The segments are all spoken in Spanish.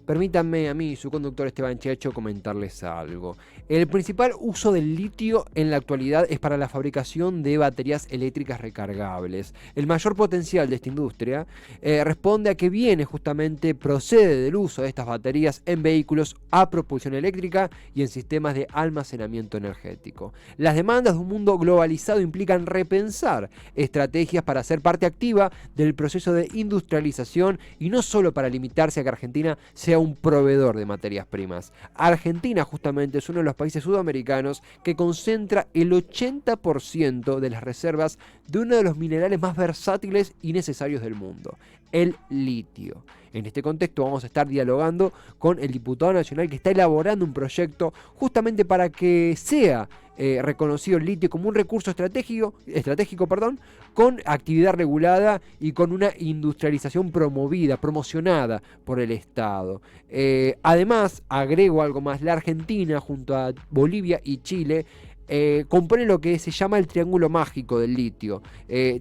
Permítanme a mí, su conductor Esteban Checho, comentarles algo. El principal uso del litio en la actualidad es para la fabricación de baterías eléctricas recargables. El mayor potencial de esta industria responde a que procede del uso de estas baterías en vehículos a propulsión eléctrica y en sistemas de almacenamiento energético. Las demandas de un mundo globalizado implican repensar estrategias para ser parte activa del proceso de industrialización y no solo para limitarse a que Argentina sea un proveedor de materias primas. Argentina justamente es uno de los países sudamericanos que concentra el 80% de las reservas de uno de los minerales más versátiles y necesarios del mundo, el litio. En este contexto vamos a estar dialogando con el diputado nacional que está elaborando un proyecto justamente para que sea reconocido el litio como un recurso estratégico, con actividad regulada y con una industrialización promocionada por el Estado. Además, agrego algo más, la Argentina junto a Bolivia y Chile compone lo que se llama el triángulo mágico del litio,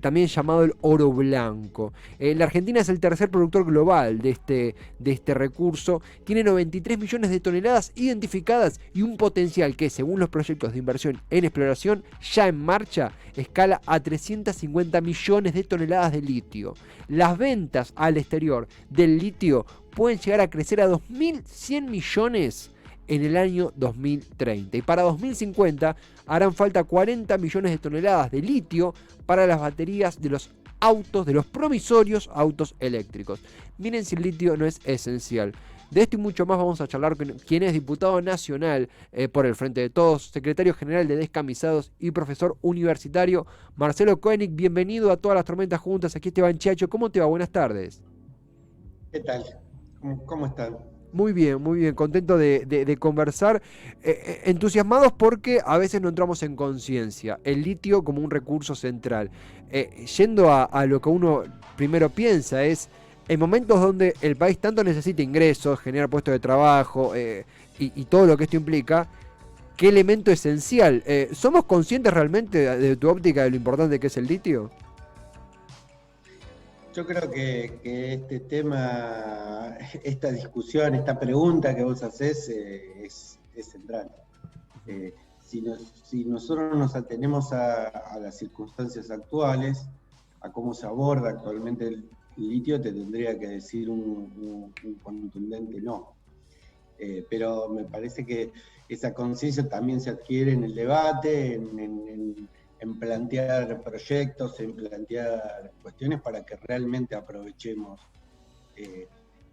también llamado el oro blanco. La Argentina es el tercer productor global de este recurso, tiene 93 millones de toneladas identificadas y un potencial que, según los proyectos de inversión en exploración ya en marcha, escala a 350 millones de toneladas de litio. Las ventas al exterior del litio pueden llegar a crecer a 2.100 millones en el año 2030. Y para 2050 harán falta 40 millones de toneladas de litio para las baterías de los autos, de los promisorios autos eléctricos. Miren si el litio no es esencial. De esto y mucho más vamos a charlar con quien es diputado nacional por el Frente de Todos, secretario general de Descamisados y profesor universitario, Marcelo Koenig. Bienvenido a Todas las Tormentas Juntas. Aquí Esteban Chacho. ¿Cómo te va? Buenas tardes. ¿Qué tal? ¿Cómo están? Muy bien, contento de conversar, entusiasmados porque a veces no entramos en conciencia, el litio como un recurso central. Yendo a lo que uno primero piensa es, en momentos donde el país tanto necesita ingresos, generar puestos de trabajo y todo lo que esto implica, ¿qué elemento esencial? ¿Somos conscientes realmente de tu óptica de lo importante que es el litio? Yo creo que este tema, esta discusión, esta pregunta que vos hacés es central. Si nosotros nos atenemos a las circunstancias actuales, a cómo se aborda actualmente el litio, te tendría que decir un contundente no. Pero me parece que esa conciencia también se adquiere en el debate, en plantear proyectos, en plantear cuestiones para que realmente aprovechemos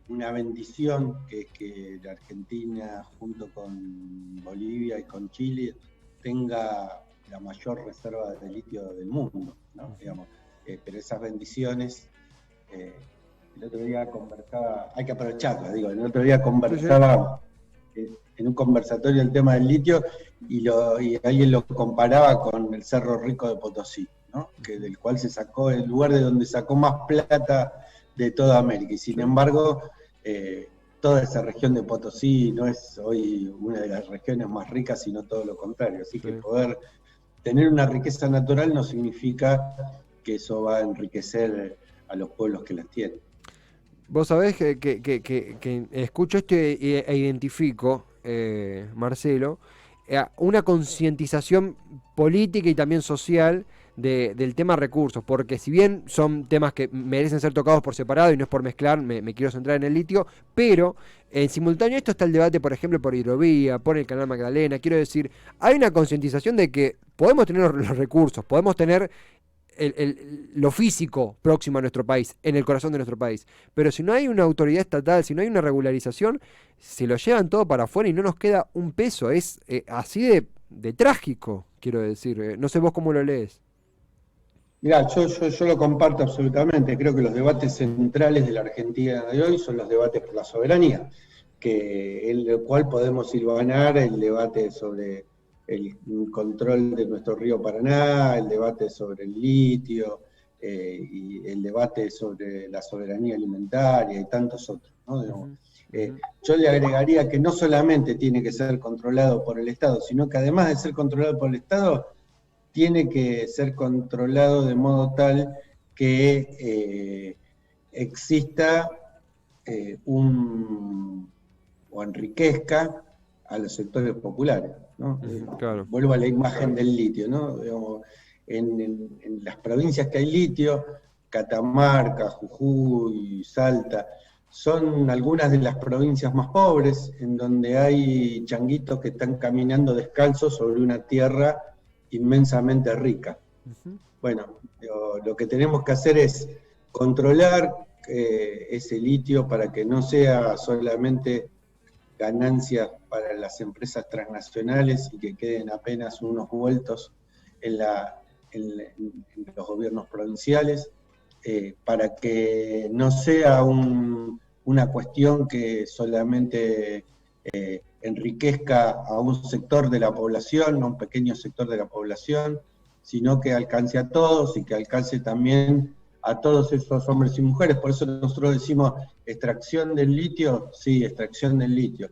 una bendición que es que la Argentina junto con Bolivia y con Chile tenga la mayor reserva de litio del mundo, ¿no? Digamos, pero esas bendiciones, el otro día conversaba, hay que aprovecharlas, digo, el otro día conversaba en un conversatorio el tema del litio y alguien lo comparaba con el Cerro Rico de Potosí, ¿no? Del cual se sacó, el lugar de donde sacó más plata de toda América. Y sin embargo, toda esa región de Potosí no es hoy una de las regiones más ricas, sino todo lo contrario. Así que poder tener una riqueza natural no significa que eso va a enriquecer a los pueblos que las tienen. Vos sabés que escucho esto e identifico, Marcelo, una concientización política y también social del tema recursos, porque si bien son temas que merecen ser tocados por separado y no es por mezclar, me quiero centrar en el litio, pero en simultáneo a esto está el debate, por ejemplo, por hidrovía, por el canal Magdalena. Quiero decir, hay una concientización de que podemos tener los recursos, podemos tener lo físico próximo a nuestro país, en el corazón de nuestro país. Pero si no hay una autoridad estatal, si no hay una regularización, se lo llevan todo para afuera y no nos queda un peso. Es así de trágico, quiero decir. No sé vos cómo lo lees. Mirá, yo lo comparto absolutamente. Creo que los debates centrales de la Argentina de hoy son los debates por la soberanía, en el cual podemos ganar el debate sobre el control de nuestro río Paraná, el debate sobre el litio, y el debate sobre la soberanía alimentaria y tantos otros, ¿no? Yo le agregaría que no solamente tiene que ser controlado por el Estado, sino que además de ser controlado por el Estado, tiene que ser controlado de modo tal que exista o enriquezca a los sectores populares, ¿no? Claro. Vuelvo a la imagen del litio, ¿no? Digamos, en las provincias que hay litio, Catamarca, Jujuy, Salta, son algunas de las provincias más pobres, en donde hay changuitos que están caminando descalzos sobre una tierra inmensamente rica. Bueno, lo que tenemos que hacer es controlar ese litio para que no sea solamente ganancias para las empresas transnacionales y que queden apenas unos vueltos en los gobiernos provinciales, para que no sea una cuestión que solamente enriquezca a un sector de la población, a un pequeño sector de la población, sino que alcance a todos y que alcance también a todos esos hombres y mujeres. Por eso nosotros decimos extracción del litio, sí, extracción del litio.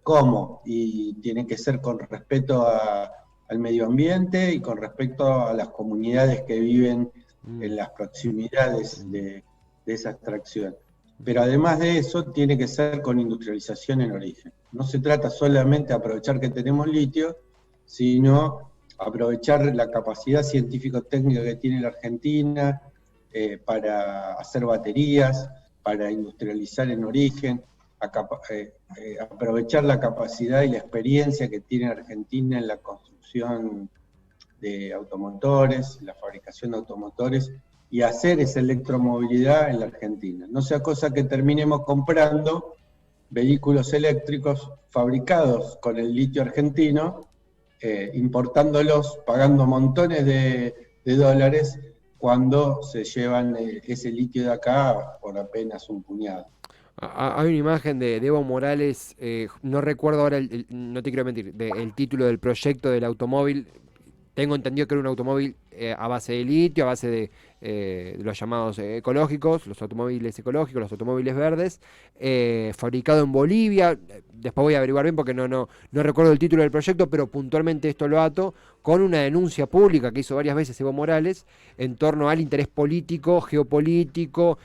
¿Cómo? Y tiene que ser con respeto al medio ambiente y con respecto a las comunidades que viven en las proximidades de esa extracción. Pero además de eso, tiene que ser con industrialización en origen. No se trata solamente de aprovechar que tenemos litio, sino aprovechar la capacidad científico-técnica que tiene la Argentina para hacer baterías, para industrializar en origen, aprovechar la capacidad y la experiencia que tiene Argentina en la construcción de automotores, la fabricación de automotores, y hacer esa electromovilidad en la Argentina. No sea cosa que terminemos comprando vehículos eléctricos fabricados con el litio argentino, importándolos, pagando montones de dólares, cuando se llevan ese litio de acá por apenas un puñado. Hay una imagen de Evo Morales, no recuerdo ahora, no te quiero mentir, el título del proyecto del automóvil. Tengo entendido que era un automóvil a base de litio, a base de los llamados ecológicos, los automóviles ecológicos, los automóviles verdes, fabricado en Bolivia. Después voy a averiguar bien porque no recuerdo el título del proyecto, pero puntualmente esto lo ato con una denuncia pública que hizo varias veces Evo Morales en torno al interés político, geopolítico,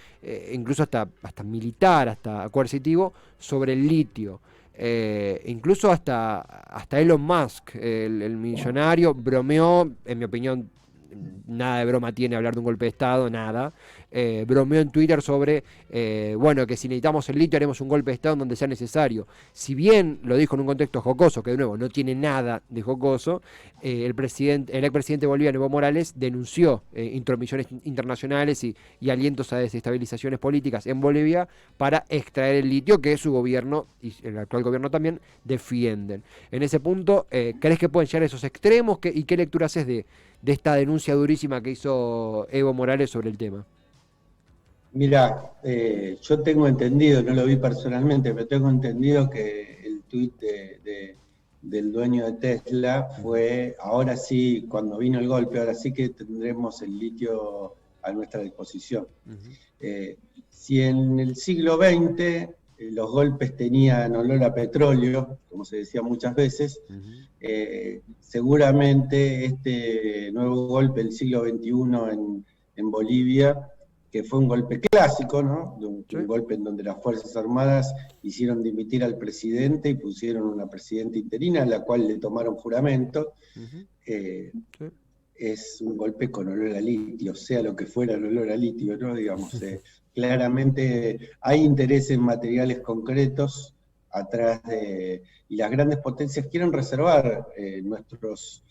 incluso hasta militar, hasta coercitivo, sobre el litio. Incluso hasta Elon Musk, el millonario, bromeó, en mi opinión, nada de broma tiene hablar de un golpe de Estado, nada. Bromeó en Twitter sobre, bueno, que si necesitamos el litio haremos un golpe de Estado en donde sea necesario. Si bien lo dijo en un contexto jocoso, que de nuevo no tiene nada de jocoso, el expresidente boliviano Evo Morales denunció intromisiones internacionales y alientos a desestabilizaciones políticas en Bolivia para extraer el litio que su gobierno y el actual gobierno también defienden. En ese punto, ¿crees que pueden llegar a esos extremos? ¿Y qué lectura haces de esta denuncia durísima que hizo Evo Morales sobre el tema? Mira, yo tengo entendido, no lo vi personalmente, pero tengo entendido que el tuit del dueño de Tesla fue, ahora sí, cuando vino el golpe, ahora sí que tendremos el litio a nuestra disposición. Si en el siglo XX los golpes tenían olor a petróleo, como se decía muchas veces, seguramente este nuevo golpe del siglo XXI en Bolivia, que fue un golpe clásico, ¿no? Un golpe en donde las Fuerzas Armadas hicieron dimitir al presidente y pusieron una presidenta interina, a la cual le tomaron juramento. Es un golpe con olor a litio, sea lo que fuera el olor a litio, ¿no? Digamos, claramente hay intereses materiales concretos atrás y las grandes potencias quieren reservar nuestros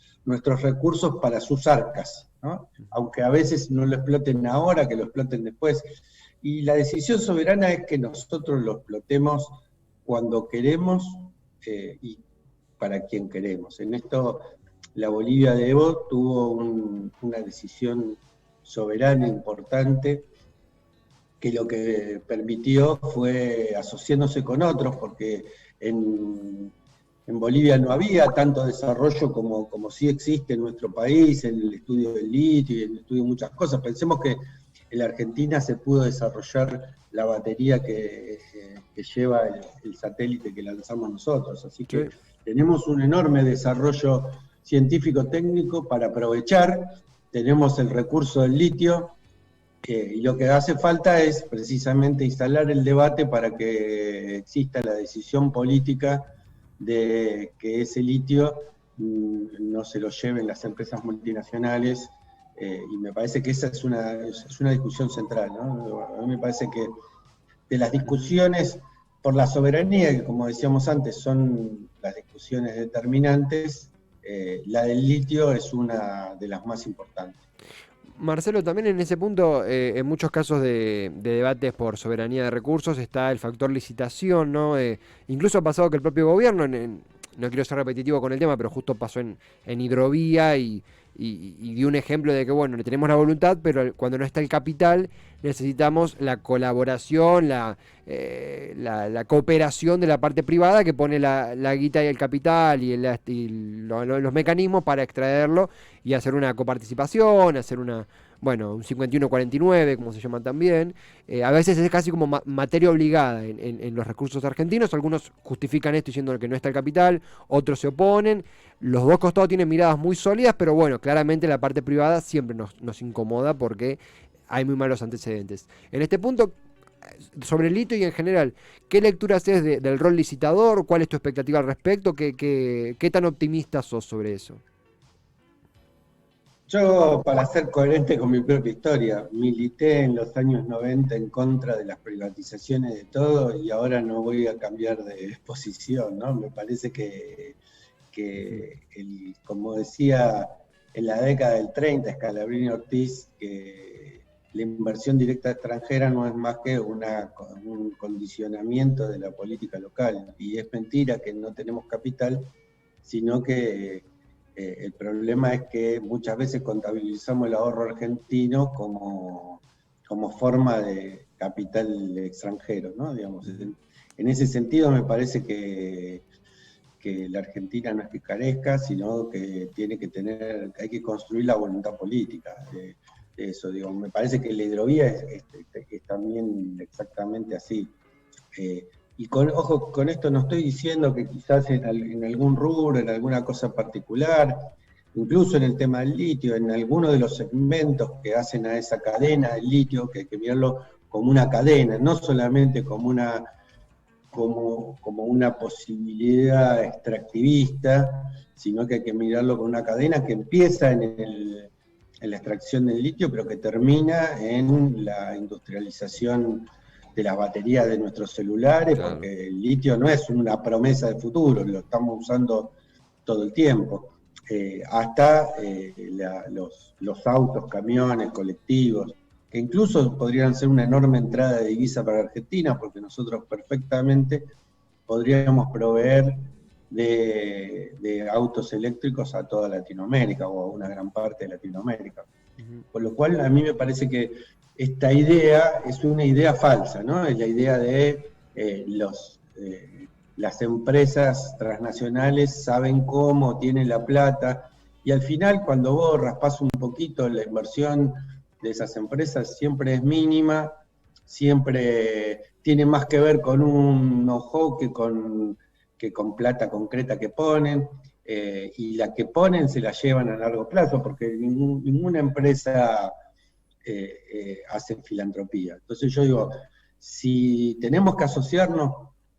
recursos para sus arcas, ¿no? Aunque a veces no lo exploten ahora, que lo exploten después. Y la decisión soberana es que nosotros lo explotemos cuando queremos y para quien queremos. En esto la Bolivia de Evo tuvo una decisión soberana importante, que lo que permitió fue asociándose con otros, porque en Bolivia no había tanto desarrollo como sí existe en nuestro país, en el estudio del litio y en el estudio de muchas cosas. Pensemos que en la Argentina se pudo desarrollar la batería que lleva el satélite que lanzamos nosotros, así que tenemos un enorme desarrollo científico-técnico para aprovechar. Tenemos el recurso del litio, Y lo que hace falta es precisamente instalar el debate para que exista la decisión política de que ese litio no se lo lleven las empresas multinacionales, y me parece que esa es una discusión central, ¿no? A mí me parece que de las discusiones por la soberanía, que como decíamos antes son las discusiones determinantes, la del litio es una de las más importantes. Marcelo, también en ese punto, en muchos casos de debates por soberanía de recursos está el factor licitación, ¿no? Incluso ha pasado que el propio gobierno, no quiero ser repetitivo con el tema, pero justo pasó en hidrovía y dio un ejemplo de que, bueno, tenemos la voluntad, pero cuando no está el capital, necesitamos la colaboración, la cooperación de la parte privada que pone la guita y el capital los mecanismos para extraerlo y hacer una coparticipación, hacer un 51-49, como se llama también. A veces es casi como materia obligada en los recursos argentinos. Algunos justifican esto diciendo que no está el capital, otros se oponen. Los dos costados tienen miradas muy sólidas, pero bueno, claramente la parte privada siempre nos incomoda porque hay muy malos antecedentes. En este punto, sobre el litio y en general, ¿qué lectura haces del rol licitador? ¿Cuál es tu expectativa al respecto? ¿Qué tan optimista sos sobre eso? Yo, para ser coherente con mi propia historia, milité en los años 90 en contra de las privatizaciones de todo y ahora no voy a cambiar de posición, ¿no? Me parece que como decía en la década del 30 Scalabrini Ortiz, que la inversión directa extranjera no es más que un condicionamiento de la política local. Y es mentira que no tenemos capital, sino que el problema es que muchas veces contabilizamos el ahorro argentino como forma de capital extranjero, ¿no? Digamos, en ese sentido me parece que la Argentina no es que carezca, sino que hay que construir la voluntad política de eso. Digo, me parece que la hidrovía es también exactamente así. Y ojo, con esto no estoy diciendo que quizás en algún rubro, en alguna cosa particular, incluso en el tema del litio, en alguno de los segmentos que hacen a esa cadena del litio, que hay que mirarlo como una cadena, no solamente como una posibilidad extractivista, sino que hay que mirarlo como una cadena que empieza en la extracción del litio, pero que termina en la industrialización de las baterías de nuestros celulares, claro. Porque el litio no es una promesa de futuro, lo estamos usando todo el tiempo, hasta los autos, camiones, colectivos, que incluso podrían ser una enorme entrada de divisa para Argentina, porque nosotros perfectamente podríamos proveer de autos eléctricos a toda Latinoamérica o a una gran parte de Latinoamérica. Por lo cual a mí me parece que esta idea es una idea falsa, ¿no? Es la idea de las empresas transnacionales saben cómo, tienen la plata, y al final cuando vos raspás un poquito la inversión de esas empresas siempre es mínima, siempre tiene más que ver con un know-how que con plata concreta que ponen, y la que ponen se la llevan a largo plazo, porque ninguna empresa hace filantropía. Entonces yo digo, si tenemos que asociarnos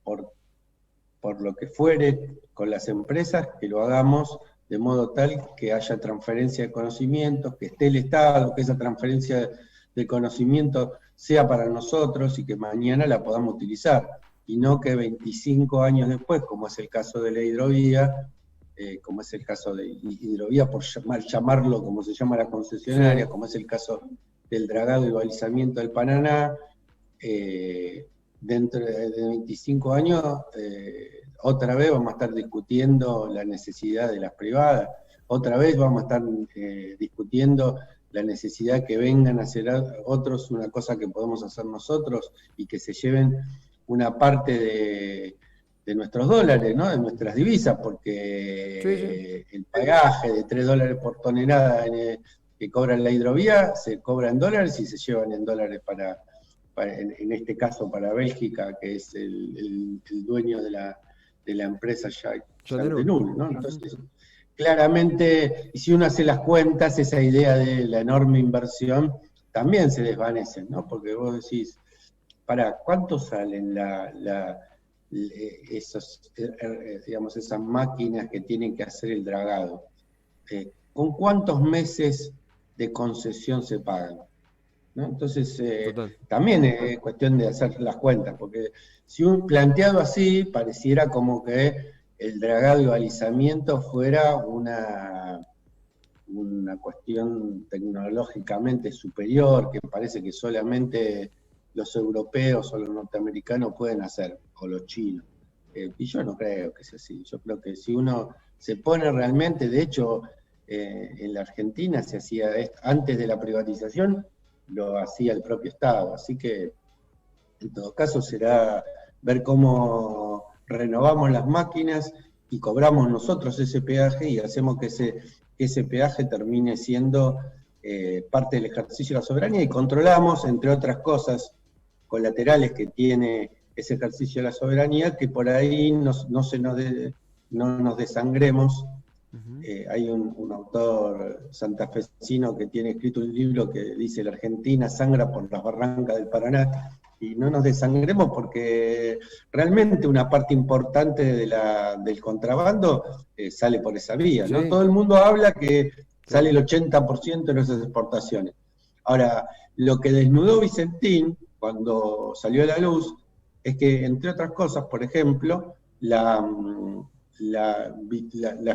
por lo que fuere con las empresas, que lo hagamos de modo tal que haya transferencia de conocimientos, que esté el Estado, que esa transferencia de conocimiento sea para nosotros y que mañana la podamos utilizar, y no que 25 años después, como es el caso de la hidrovía, como es el caso de hidrovía, por llamarlo como se llama la concesionaria, sí. Como es el caso del dragado y balizamiento del Paraná, dentro de 25 años, otra vez vamos a estar discutiendo la necesidad de las privadas, otra vez vamos a estar discutiendo la necesidad que vengan a hacer otros una cosa que podemos hacer nosotros y que se lleven una parte de nuestros dólares, ¿no? De nuestras divisas, porque sí. El pagaje de $3 por tonelada que cobra la hidrovía se cobra en dólares y se llevan en dólares en este caso para Bélgica, que es el dueño de la empresa Chantenul, ¿no? Entonces, claramente, y si uno hace las cuentas, esa idea de la enorme inversión también se desvanecen, ¿no? Porque vos decís, ¿para cuánto salen digamos, esas máquinas que tienen que hacer el dragado? ¿Con cuántos meses de concesión se pagan? ¿No? Entonces, también es cuestión de hacer las cuentas, porque si planteado así, pareciera como que el dragado y balizamiento fuera una cuestión tecnológicamente superior, que parece que solamente los europeos o los norteamericanos pueden hacer, o los chinos. Y yo no creo que sea así. Yo creo que si uno se pone realmente, de hecho, en la Argentina se hacía antes de la privatización, lo hacía el propio Estado. Así que, en todo caso, será ver cómo renovamos las máquinas y cobramos nosotros ese peaje y hacemos que ese peaje termine siendo parte del ejercicio de la soberanía y controlamos, entre otras cosas colaterales que tiene ese ejercicio de la soberanía, que por ahí no nos desangremos. Hay un autor santafesino que tiene escrito un libro que dice: la Argentina sangra por las barrancas del Paraná, y no nos desangremos porque realmente una parte importante del contrabando sale por esa vía, ¿no? Sí. Todo el mundo habla que sale el 80% de nuestras exportaciones. Ahora, lo que desnudó Vicentín cuando salió a la luz es que, entre otras cosas, por ejemplo, la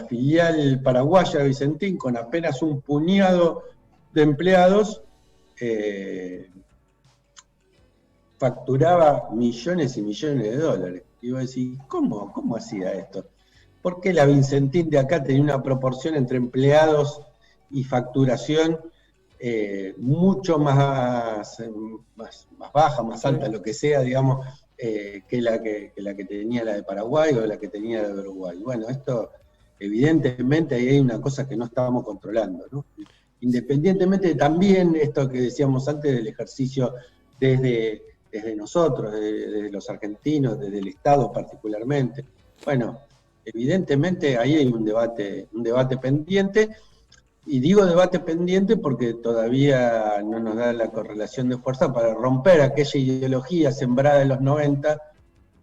filial paraguaya de Vicentín, con apenas un puñado de empleados, facturaba millones y millones de dólares. Y vos decís, ¿cómo hacía esto? ¿Por qué la Vicentín de acá tenía una proporción entre empleados y facturación mucho más baja, más alta, lo que sea, digamos, que la que tenía la de Paraguay o la que tenía la de Uruguay? Bueno, esto, evidentemente, ahí hay una cosa que no estábamos controlando, ¿no? Independientemente también, esto que decíamos antes, del ejercicio desde nosotros, desde los argentinos, desde el Estado particularmente. Bueno, evidentemente ahí hay un debate pendiente, y digo debate pendiente porque todavía no nos da la correlación de fuerza para romper aquella ideología sembrada en los 90,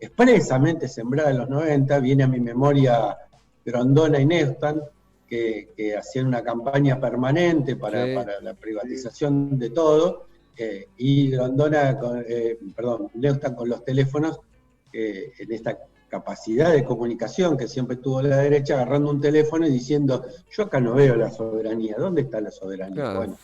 expresamente sembrada en los 90. Viene a mi memoria Grondona y Neustadt, que hacían una campaña permanente para la privatización de todo, y Neustadt con los teléfonos, en esta capacidad de comunicación que siempre tuvo la derecha, agarrando un teléfono y diciendo: yo acá no veo la soberanía. ¿Dónde está la soberanía? Claro. Bueno,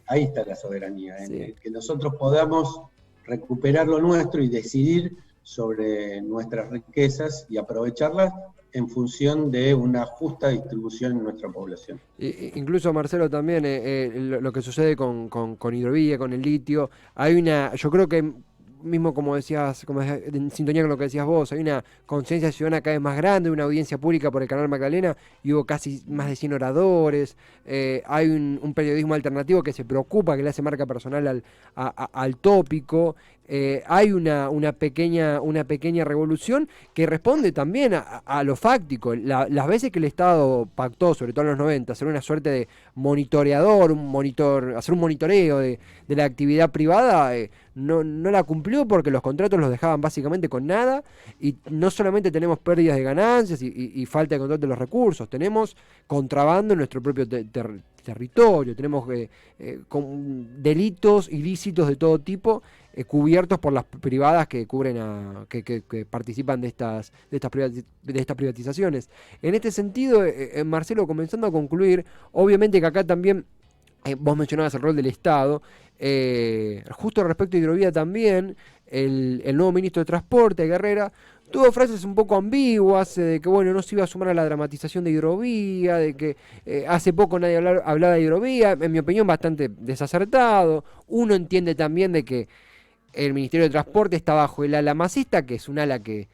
ahí está la soberanía, en que nosotros podamos recuperar lo nuestro y decidir sobre nuestras riquezas y aprovecharlas en función de una justa distribución en nuestra población. Incluso, Marcelo, también lo que sucede con hidrovía, con el litio, yo creo que mismo como decías, en sintonía con lo que decías vos, hay una conciencia ciudadana cada vez más grande, una audiencia pública por el canal Magdalena, y hubo casi más de 100 oradores, hay un periodismo alternativo que se preocupa, que le hace marca personal al tópico, hay una pequeña revolución que responde también a lo fáctico. Las veces que el Estado pactó, sobre todo en los 90, hacer una suerte de monitoreador, hacer un monitoreo de la actividad privada, no la cumplió, porque los contratos los dejaban básicamente con nada, y no solamente tenemos pérdidas de ganancias y falta de control de los recursos, tenemos contrabando en nuestro propio territorio, tenemos delitos ilícitos de todo tipo cubiertos por las privadas que cubren que participan de estas privatizaciones. En este sentido, Marcelo, comenzando a concluir, obviamente que acá también vos mencionabas el rol del Estado, justo respecto a hidrovía también, el nuevo ministro de Transporte, Guerrera, tuvo frases un poco ambiguas, de que bueno, no se iba a sumar a la dramatización de hidrovía, de que hace poco nadie hablaba de hidrovía, en mi opinión bastante desacertado. Uno entiende también de que el Ministerio de Transporte está bajo el ala masista, que es un ala que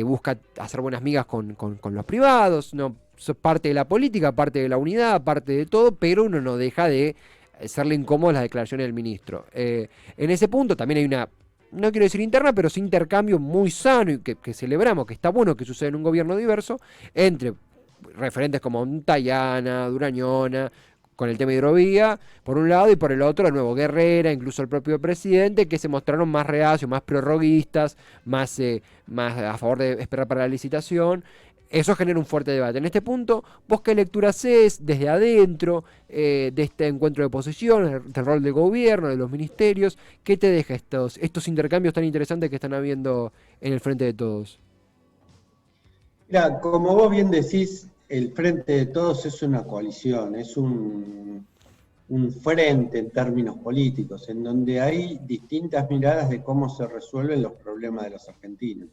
busca hacer buenas migas con los privados, no parte de la política, parte de la unidad, parte de todo, pero uno no deja de serle incómodas las declaraciones del ministro. En ese punto también hay una, no quiero decir interna, pero sí intercambio muy sano y que celebramos, que está bueno que suceda en un gobierno diverso, entre referentes como Tayana, Durañona, con el tema hidrovía, por un lado, y por el otro, de nuevo, Guerrera, incluso el propio presidente, que se mostraron más reacios, más prorroguistas, más a favor de esperar para la licitación. Eso genera un fuerte debate. En este punto, ¿vos qué lectura haces desde adentro de este encuentro de posiciones, del rol del gobierno, de los ministerios? ¿Qué te deja estos intercambios tan interesantes que están habiendo en el Frente de Todos? Mira, como vos bien decís, el Frente de Todos es una coalición, es un frente en términos políticos, en donde hay distintas miradas de cómo se resuelven los problemas de los argentinos.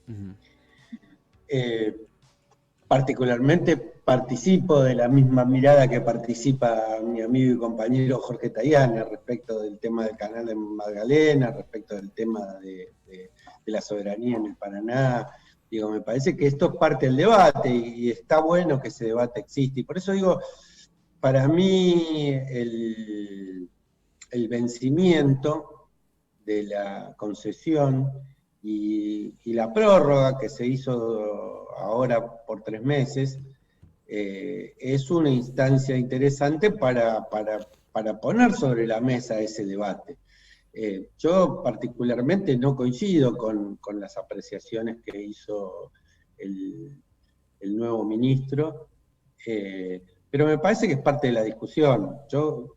Particularmente participo de la misma mirada que participa mi amigo y compañero Jorge Tayana respecto del tema del canal de Magdalena, respecto del tema de la soberanía en el Paraná. Digo, me parece que esto es parte del debate y está bueno que ese debate existe. Y por eso digo, para mí el vencimiento de la concesión y la prórroga que se hizo ahora por 3 meses es una instancia interesante para poner sobre la mesa ese debate. Yo particularmente no coincido con las apreciaciones que hizo el nuevo ministro, pero me parece que es parte de la discusión. Yo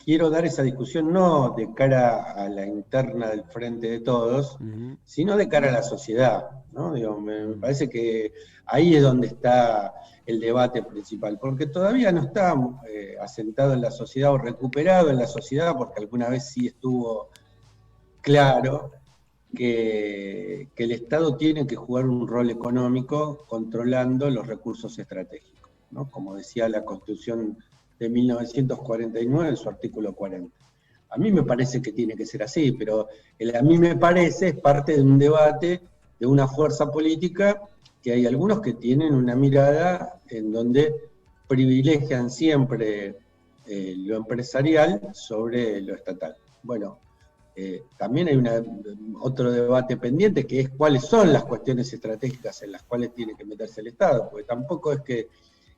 quiero dar esa discusión no de cara a la interna del Frente de Todos, sino de cara a la sociedad, ¿no? Digo, me parece que ahí es donde está el debate principal, porque todavía no está asentado en la sociedad o recuperado en la sociedad, porque alguna vez sí estuvo claro que el Estado tiene que jugar un rol económico controlando los recursos estratégicos, ¿no? Como decía la Constitución de 1949 en su artículo 40. A mí me parece que tiene que ser así, pero el a mí me parece es parte de un debate de una fuerza política que hay algunos que tienen una mirada en donde privilegian siempre lo empresarial sobre lo estatal. Bueno, también hay otro debate pendiente que es cuáles son las cuestiones estratégicas en las cuales tiene que meterse el Estado, porque tampoco es que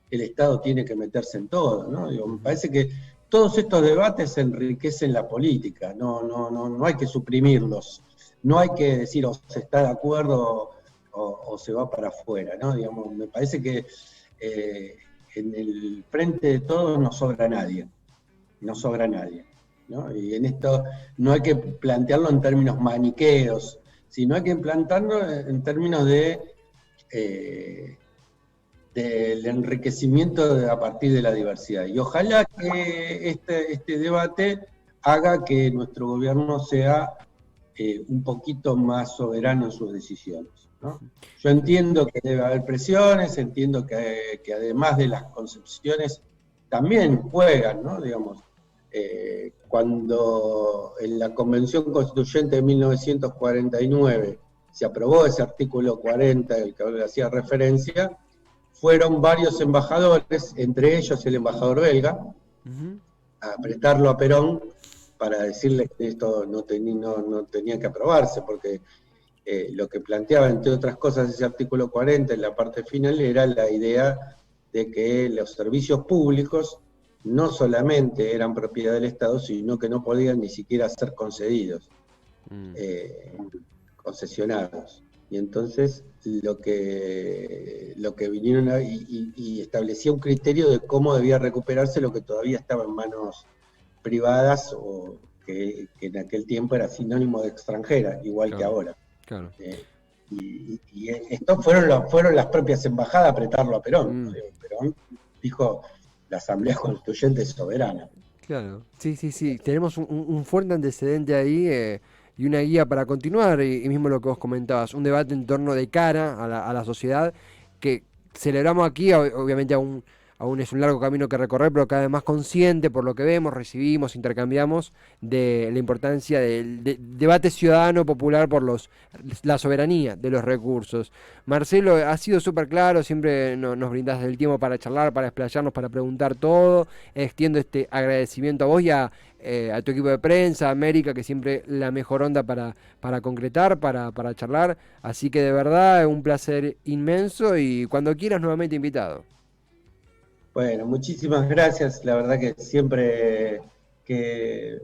el Estado tiene que meterse en todo, ¿no? Digo, me parece que todos estos debates enriquecen la política, no hay que suprimirlos, no hay que decir o se está de acuerdo o se va para afuera, ¿no? Digamos, me parece que en el Frente de Todos no sobra nadie, ¿no? Y en esto no hay que plantearlo en términos maniqueos, sino hay que plantearlo en términos del enriquecimiento a partir de la diversidad. Y ojalá que este debate haga que nuestro gobierno sea un poquito más soberano en sus decisiones, ¿no? Yo entiendo que debe haber presiones, entiendo que además de las concepciones también juegan, ¿no? Digamos, cuando en la Convención Constituyente de 1949 se aprobó ese artículo 40 al que le hacía referencia, fueron varios embajadores, entre ellos el embajador belga, a apretarlo a Perón para decirle que esto no tenía que aprobarse, porque lo que planteaba, entre otras cosas, ese artículo 40 en la parte final era la idea de que los servicios públicos no solamente eran propiedad del Estado, sino que no podían ni siquiera ser concedidos, concesionados. Y entonces lo que vinieron y establecía un criterio de cómo debía recuperarse lo que todavía estaba en manos privadas o que en aquel tiempo era sinónimo de extranjera, igual que ahora. Claro. Y estos fueron las propias embajadas a apretarlo a Perón. Perón dijo, la Asamblea Constituyente es soberana. Claro, sí. Tenemos un fuerte antecedente ahí y una guía para continuar, y mismo lo que vos comentabas, un debate en torno de cara a la sociedad que celebramos aquí, obviamente aún es un largo camino que recorrer, pero cada vez más consciente por lo que vemos, recibimos, intercambiamos, de la importancia del debate ciudadano popular por la soberanía de los recursos. Marcelo, ha sido súper claro, siempre nos brindás el tiempo para charlar, para explayarnos, para preguntar todo. Extiendo este agradecimiento a vos y a tu equipo de prensa, América, que siempre la mejor onda para concretar, para charlar. Así que de verdad, un placer inmenso y cuando quieras nuevamente invitado. Bueno, muchísimas gracias. La verdad que siempre que,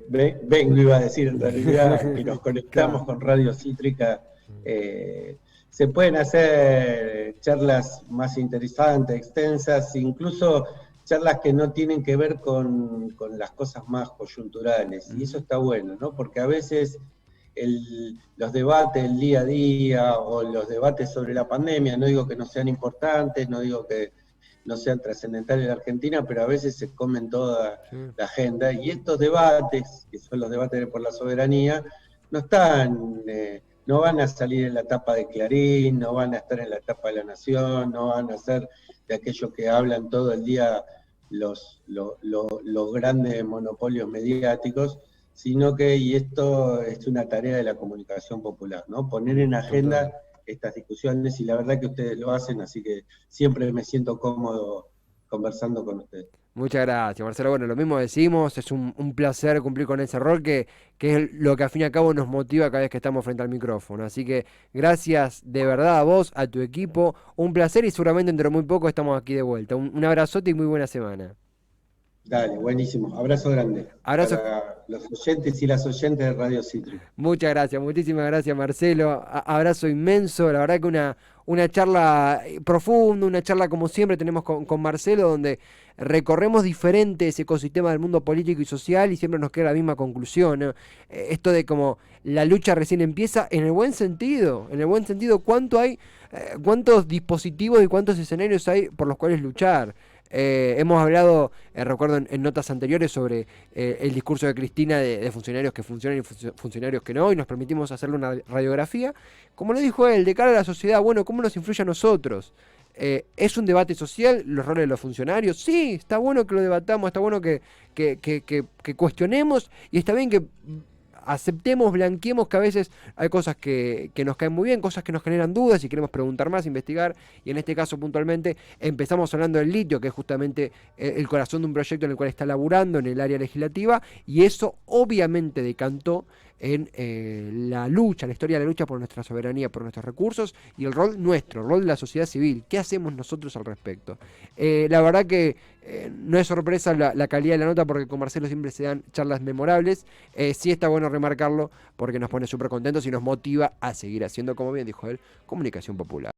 vengo, iba a decir en realidad, que nos conectamos Claro. con Radio Cítrica, eh, se pueden hacer charlas más interesantes, extensas, incluso charlas que no tienen que ver con las cosas más coyunturales. Y eso Ujú. está bueno, ¿no? Porque a veces los debates del día a día o los debates sobre la pandemia, no digo que no sean importantes, no digo que no sean trascendentales en la Argentina, pero a veces se comen toda Sí, la agenda. Y estos debates, que son los debates por la soberanía, no están, no van a salir en la tapa de Clarín, no van a estar en la tapa de La Nación, no van a ser de aquellos que hablan todo el día los grandes monopolios mediáticos, sino que, y esto es una tarea de la comunicación popular, ¿no? Poner en total. agenda estas discusiones, y la verdad que ustedes lo hacen, así que siempre me siento cómodo conversando con ustedes. Muchas gracias, Marcelo. Bueno, lo mismo decimos, es un placer cumplir con ese rol que es lo que al fin y al cabo nos motiva cada vez que estamos frente al micrófono. Así que gracias de verdad a vos, a tu equipo, un placer y seguramente dentro de muy poco estamos aquí de vuelta. Un abrazote y muy buena semana. Dale, buenísimo. Abrazo grande Abrazo. para los oyentes y las oyentes de Radio Cítrica. Muchas gracias, muchísimas gracias Marcelo. Abrazo inmenso, la verdad que una charla profunda, una charla como siempre tenemos con Marcelo, donde recorremos diferentes ecosistemas del mundo político y social y siempre nos queda la misma conclusión, ¿no? Esto de como la lucha recién empieza en el buen sentido, cuántos dispositivos y cuántos escenarios hay por los cuales luchar. Hemos hablado, recuerdo en notas anteriores, sobre el discurso de Cristina de funcionarios que funcionan y funcionarios que no, y nos permitimos hacerle una radiografía. Como lo dijo él, de cara a la sociedad, bueno, ¿cómo nos influye a nosotros? ¿Es un debate social los roles de los funcionarios? Sí, está bueno que lo debatamos, está bueno que cuestionemos, y está bien que aceptemos, blanqueemos que a veces hay cosas que nos caen muy bien, cosas que nos generan dudas y queremos preguntar más, investigar, y en este caso puntualmente empezamos hablando del litio, que es justamente el corazón de un proyecto en el cual está laburando en el área legislativa, y eso obviamente decantó en la lucha, la historia de la lucha por nuestra soberanía, por nuestros recursos y el rol nuestro, el rol de la sociedad civil. ¿Qué hacemos nosotros al respecto? La verdad que no es sorpresa la calidad de la nota, porque con Marcelo siempre se dan charlas memorables. Sí está bueno remarcarlo porque nos pone súper contentos y nos motiva a seguir haciendo, como bien dijo él, comunicación popular.